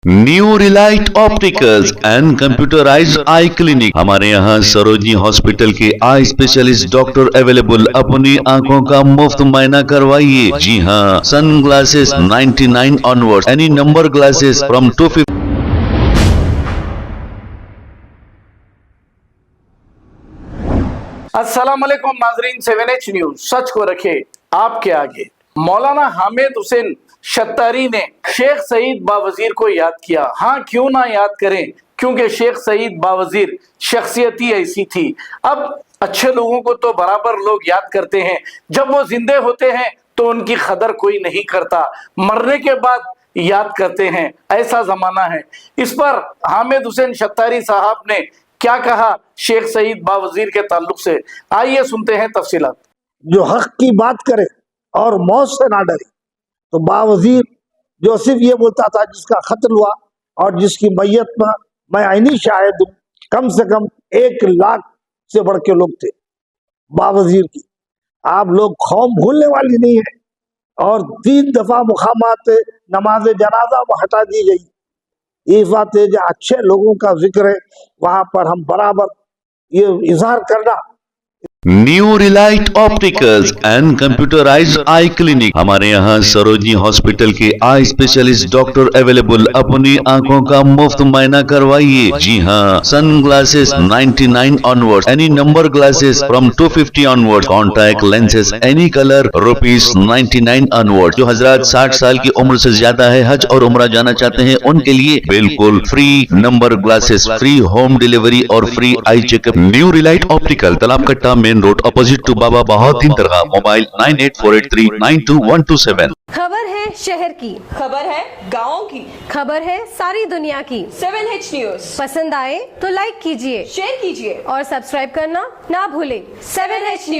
New Relight opticals and computerised I clinic. हमारे यहाँ Sarojini hospital के आई स्पेशलिस्ट डॉक्टर अवेलेबल। अपनी आंखों का मुफ्त मुआयना करवाइए। जी हाँ, sun glasses 99 onward, any number glasses from 250। अस्सलाम वालेकुम नाजरीन, 7H न्यूज सच को रखे आपके आगे। मौलाना हामिद हुसैन शत्तारी ने शेख सईद बावजीर को याद किया। हाँ, क्यों ना याद करें, क्योंकि शेख सईद बावजीर शख्सियत ही ऐसी थी। अब अच्छे लोगों को तो बराबर लोग याद करते हैं, जब वो जिंदे होते हैं तो उनकी कदर कोई नहीं करता, मरने के बाद याद करते हैं। ऐसा जमाना है। इस पर हामिद हुसैन शत्तारी साहब ने क्या कहा शेख सईद बावजीर के ताल्लुक से, आइए सुनते हैं तफसीलात। जो हक की बात करे और मौत से ना डरे, तो बावजीर जो सिर्फ ये बोलता था जिसका कत्ल हुआ और जिसकी मैयत में मैं आईनी शाहिद हूँ, कम से कम 1 लाख से बढ़ के लोग थे बावजीर की। आप लोग कौम भूलने वाली नहीं है। और 3 दफा मुकामात नमाज जनाजा में हटा दी गई। ये बात है जो अच्छे लोगों का जिक्र है, वहां पर हम बराबर ये इजहार करना। New Relight opticals and computerised I clinic. हमारे यहाँ सरोजनी हॉस्पिटल के आई स्पेशलिस्ट डॉक्टर अवेलेबल। अपनी आंखों का मुफ्त मुआयना करवाइए। जी हाँ, sun glasses 99 onward, any number glasses from 250 onward, contact lenses any colour ₹99 onward. जो हजरात 60 साल की उम्र से ज्यादा है, हज और उम्रा जाना चाहते हैं, उनके लिए बिल्कुल free number glasses, free home delivery और free eye checkup. New Relight Optical, Talab Katta, main road, opposite to Baba Bahauddin दरगाह। मोबाइल 9848392127। खबर है शहर की, खबर है गाँव की, खबर है सारी दुनिया की। 7H न्यूज पसंद आए तो लाइक कीजिए, शेयर कीजिए और सब्सक्राइब करना ना भूलें। 7H news.